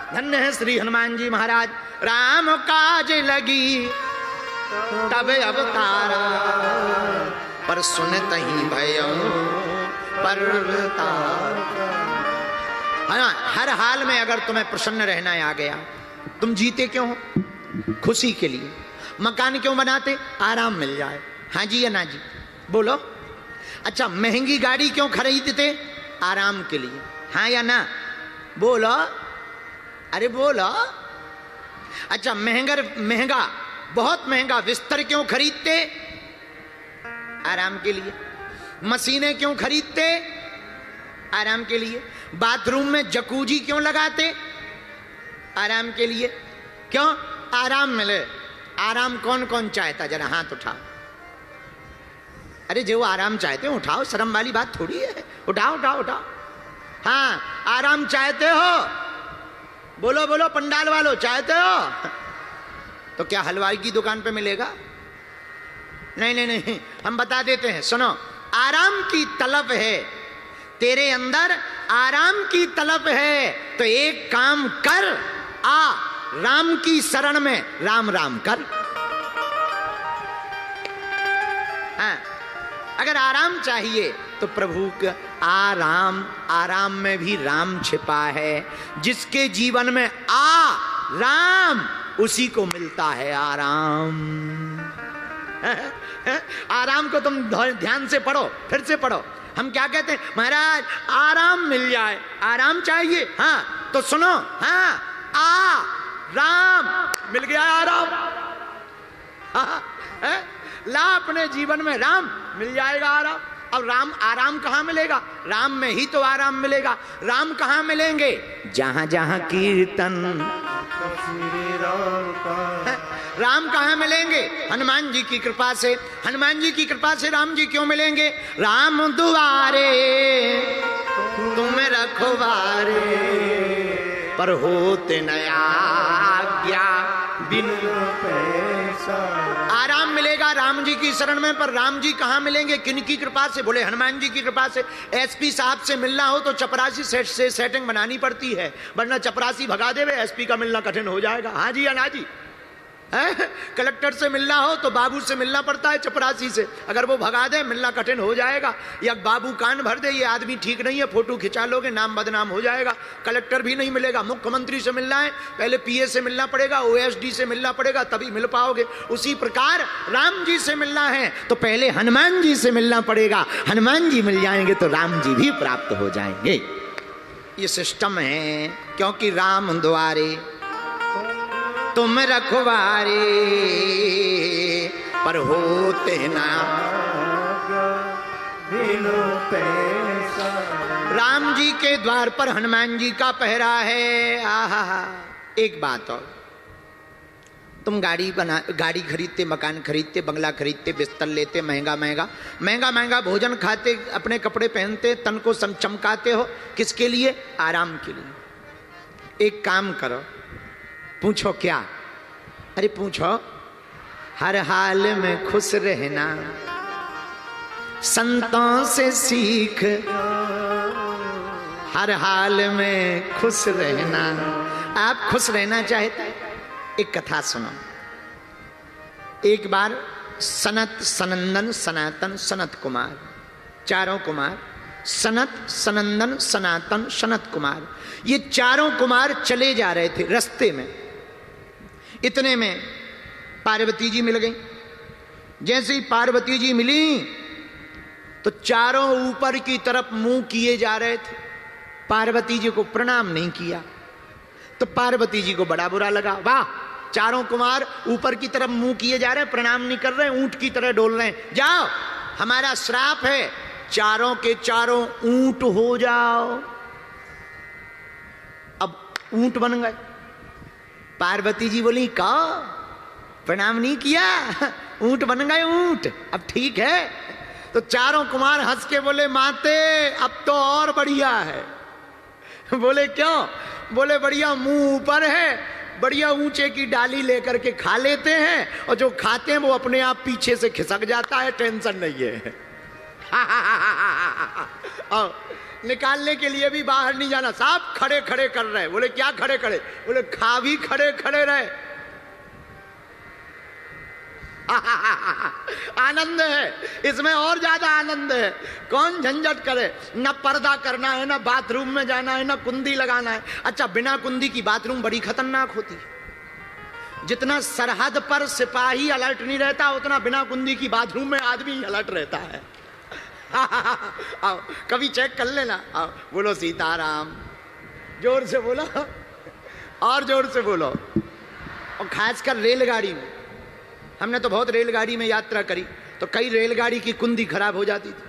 धन्य है श्री हनुमान जी महाराज। राम काज लगी तब अवतारा, पर सुनत ही भयउ परतारा। हर हाल में अगर तुम्हें प्रसन्न रहना आ गया, तुम जीते क्यों हो? खुशी के लिए। मकान क्यों बनाते? आराम मिल जाए। हाँ जी या ना जी? बोलो। अच्छा, महंगी गाड़ी क्यों खरीदते? आराम के लिए। हाँ या ना? बोलो, अरे बोलो। अच्छा, महंगा बहुत महंगा बिस्तर क्यों खरीदते? आराम के लिए। मशीनें क्यों खरीदते? आराम के लिए। बाथरूम में जकूजी क्यों लगाते? आराम के लिए। क्यों? आराम मिले। आराम कौन कौन चाहता? जरा हाथ उठाओ। अरे जो आराम चाहते हो उठाओ, शर्म वाली बात थोड़ी है। उठाओ उठाओ उठाओ। हाँ, आराम चाहते हो? बोलो बोलो, पंडाल वालों चाहते हो? तो क्या हलवाई की दुकान पे मिलेगा? नहीं नहीं नहीं, हम बता देते हैं, सुनो। आराम की तलब है तेरे अंदर, आराम की तलब है, तो एक काम कर, आ राम की शरण में राम राम कर। हाँ, अगर आराम चाहिए तो प्रभु का आराम, आराम में भी राम छिपा है। जिसके जीवन में आ राम, उसी को मिलता है आराम। आराम को तुम ध्यान से पढ़ो, फिर से पढ़ो। हम क्या कहते हैं? महाराज आराम मिल जाए। आराम चाहिए? हाँ तो सुनो, हाँ, आ राम मिल गया आराम। हाँ, ला अपने जीवन में राम, मिल जाएगा आराम। अब राम, आराम कहाँ मिलेगा? राम में ही तो आराम मिलेगा। राम कहाँ मिलेंगे? जहां जहां कीर्तन। राम कहाँ मिलेंगे? हनुमान जी की कृपा से। हनुमान जी की कृपा से राम जी क्यों मिलेंगे? राम दुआरे तुम रखवारे, पर होते नया आज्ञा बिनु पैसा। आराम मिलेगा राम जी की शरण में, पर राम जी कहाँ मिलेंगे? किन की कृपा से? बोले हनुमान जी की कृपा से। एसपी साहब से मिलना हो तो चपरासी से सेटिंग बनानी पड़ती है, वरना चपरासी भगा देवे, एसपी का मिलना कठिन हो जाएगा। हाँ जी या ना जी? कलेक्टर से मिलना हो तो बाबू से मिलना पड़ता है, चपरासी से। अगर वो भगा दे, मिलना कठिन हो जाएगा। या बाबू कान भर दे, ये आदमी ठीक नहीं है, फोटो खिंचा लोगे, नाम बदनाम हो जाएगा, कलेक्टर भी नहीं मिलेगा। मुख्यमंत्री से मिलना है, पहले पीए से मिलना पड़ेगा, ओएसडी से मिलना पड़ेगा, तभी मिल पाओगे। उसी प्रकार राम जी से मिलना है तो पहले हनुमान जी से मिलना पड़ेगा। हनुमान जी मिल जाएंगे तो राम जी भी प्राप्त हो जाएंगे। ये सिस्टम है। क्योंकि राम द्वारे तुम रखवारे, पर होते ना बिनु पैसा। राम जी के द्वार पर हनुमान जी का पहरा है। आहा, एक बात और, तुम गाड़ी खरीदते, मकान खरीदते, बंगला खरीदते, बिस्तर लेते, महंगा भोजन खाते, अपने कपड़े पहनते, तन को चमकाते हो, किसके लिए? आराम के लिए। एक काम करो, पूछो क्या? अरे पूछो, हर हाल में खुश रहना संतों से सीख, हर हाल में खुश रहना। आप खुश रहना चाहते? एक कथा सुनो। एक बार सनत, सनंदन, सनातन, सनत कुमार, चारों कुमार, सनत, सनंदन, सनातन, सनत कुमार, ये चारों कुमार चले जा रहे थे। रास्ते में इतने में पार्वती जी मिल गई। जैसे ही पार्वती जी मिली तो चारों ऊपर की तरफ मुंह किए जा रहे थे। पार्वती जी को प्रणाम नहीं किया तो पार्वती जी को बड़ा बुरा लगा। वाह, चारों कुमार ऊपर की तरफ मुंह किए जा रहे हैं, प्रणाम नहीं कर रहे, ऊंट की तरह डोल रहे हैं। जाओ, हमारा श्राप है, चारों के चारों ऊंट हो जाओ। अब ऊंट बन गए। पार्वती जी बोली, का प्रणाम नहीं किया, ऊंट बन गए ऊंट, अब ठीक है। तो चारों कुमार हंस के बोले, माते अब तो और बढ़िया है। बोले क्यों? बोले बढ़िया मुंह ऊपर है, बढ़िया ऊंचे की डाली लेकर के खा लेते हैं, और जो खाते हैं वो अपने आप पीछे से खिसक जाता है, टेंशन नहीं है। निकालने के लिए भी बाहर नहीं जाना, साहब खड़े खड़े कर रहे। बोले क्या खड़े खड़े? बोले खा भी खड़े खड़े रहे। आनंद है इसमें, और ज्यादा आनंद है। कौन झंझट करे, न पर्दा करना है, न बाथरूम में जाना है, न कुंडी लगाना है। अच्छा, बिना कुंडी की बाथरूम बड़ी खतरनाक होती है। जितना सरहद पर सिपाही अलर्ट नहीं रहता, उतना बिना कुंडी की बाथरूम में आदमी अलर्ट रहता है। आओ कभी चेक कर लेना। आओ बोलो सीताराम, जोर से बोलो, और जोर से बोलो। और खासकर रेलगाड़ी में, हमने तो बहुत रेलगाड़ी में यात्रा करी, तो कई रेलगाड़ी की कुंडी खराब हो जाती थी।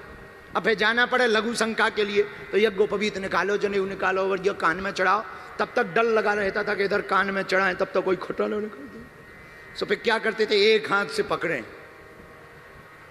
अब फिर जाना पड़े लघु शंका के लिए, तो ये गोपवीत निकालो, जनेऊ निकालो और ये कान में चढ़ाओ। तब तक डर लगा रहता था कि इधर कान में चढ़ाएं तब तक कोई खोटा ना निकाल दे। तो फिर क्या करते थे, एक हाथ से पकड़े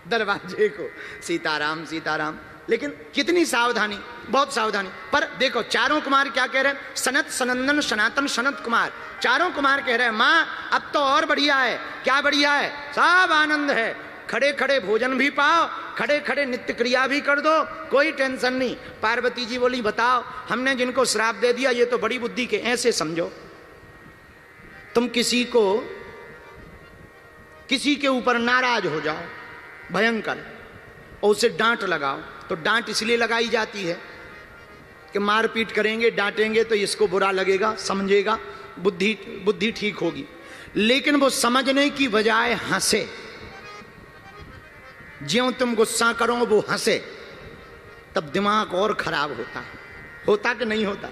दरवाजे को, सीताराम सीताराम। लेकिन कितनी सावधानी, बहुत सावधानी। पर देखो चारों कुमार क्या कह रहे हैं, सनत सनंदन सनातन सनत कुमार, चारों कुमार कह रहे हैं माँ अब तो और बढ़िया है। क्या बढ़िया है? सब आनंद है, खड़े खड़े भोजन भी पाओ, खड़े खड़े नित्य क्रिया भी कर दो, कोई टेंशन नहीं। पार्वती जी बोली बताओ, हमने जिनको श्राप दे दिया ये तो बड़ी बुद्धि के। ऐसे समझो तुम किसी के ऊपर नाराज हो जाओ भयंकर, और उसे डांट लगाओ, तो डांट इसलिए लगाई जाती है कि मारपीट करेंगे, डांटेंगे तो इसको बुरा लगेगा, समझेगा, बुद्धि ठीक होगी। लेकिन वो समझने की बजाय हंसे, ज्यों तुम गुस्सा करो वो हंसे, तब दिमाग और खराब होता है। होता कि नहीं होता?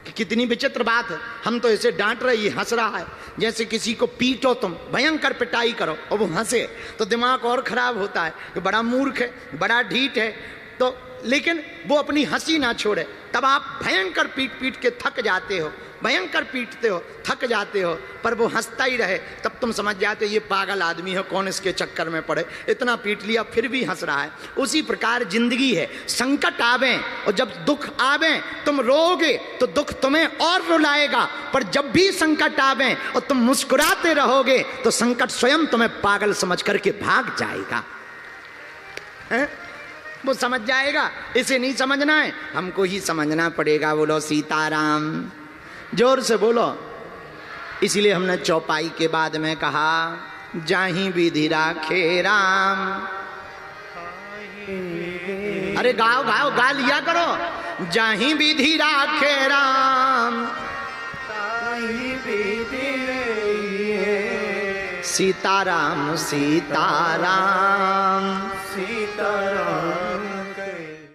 कि कितनी विचित्र बात है, हम तो इसे डांट रहे, ये हंस रहा है। जैसे किसी को पीटो तुम, भयंकर पिटाई करो और वो हंसे, तो दिमाग और खराब होता है कि बड़ा मूर्ख है, बड़ा ढीठ है। तो लेकिन वो अपनी हंसी ना छोड़े, तब आप भयंकर पीट पीट के थक जाते हो, भयंकर पीटते हो, थक जाते हो, पर वो हंसता ही रहे, तब तुम समझ जाते हो ये पागल आदमी है, कौन इसके चक्कर में पड़े, इतना पीट लिया फिर भी हंस रहा है। उसी प्रकार जिंदगी है, संकट आवे और जब दुख आवे तुम रोओगे तो दुख तुम्हें और रुलाएगा, पर जब भी संकट आवे और तुम मुस्कुराते रहोगे तो संकट स्वयं तुम्हें पागल समझ करके भाग जाएगा। है? वो समझ जाएगा, इसे नहीं समझना है, हमको ही समझना पड़ेगा। बोलो सीताराम, जोर से बोलो। इसलिए हमने चौपाई के बाद में कहा, जाहि विधि राखे राम। अरे गाओ गाओ, गा लिया करो। जाहि विधि राखे राम, सीताराम सीताराम सीताराम।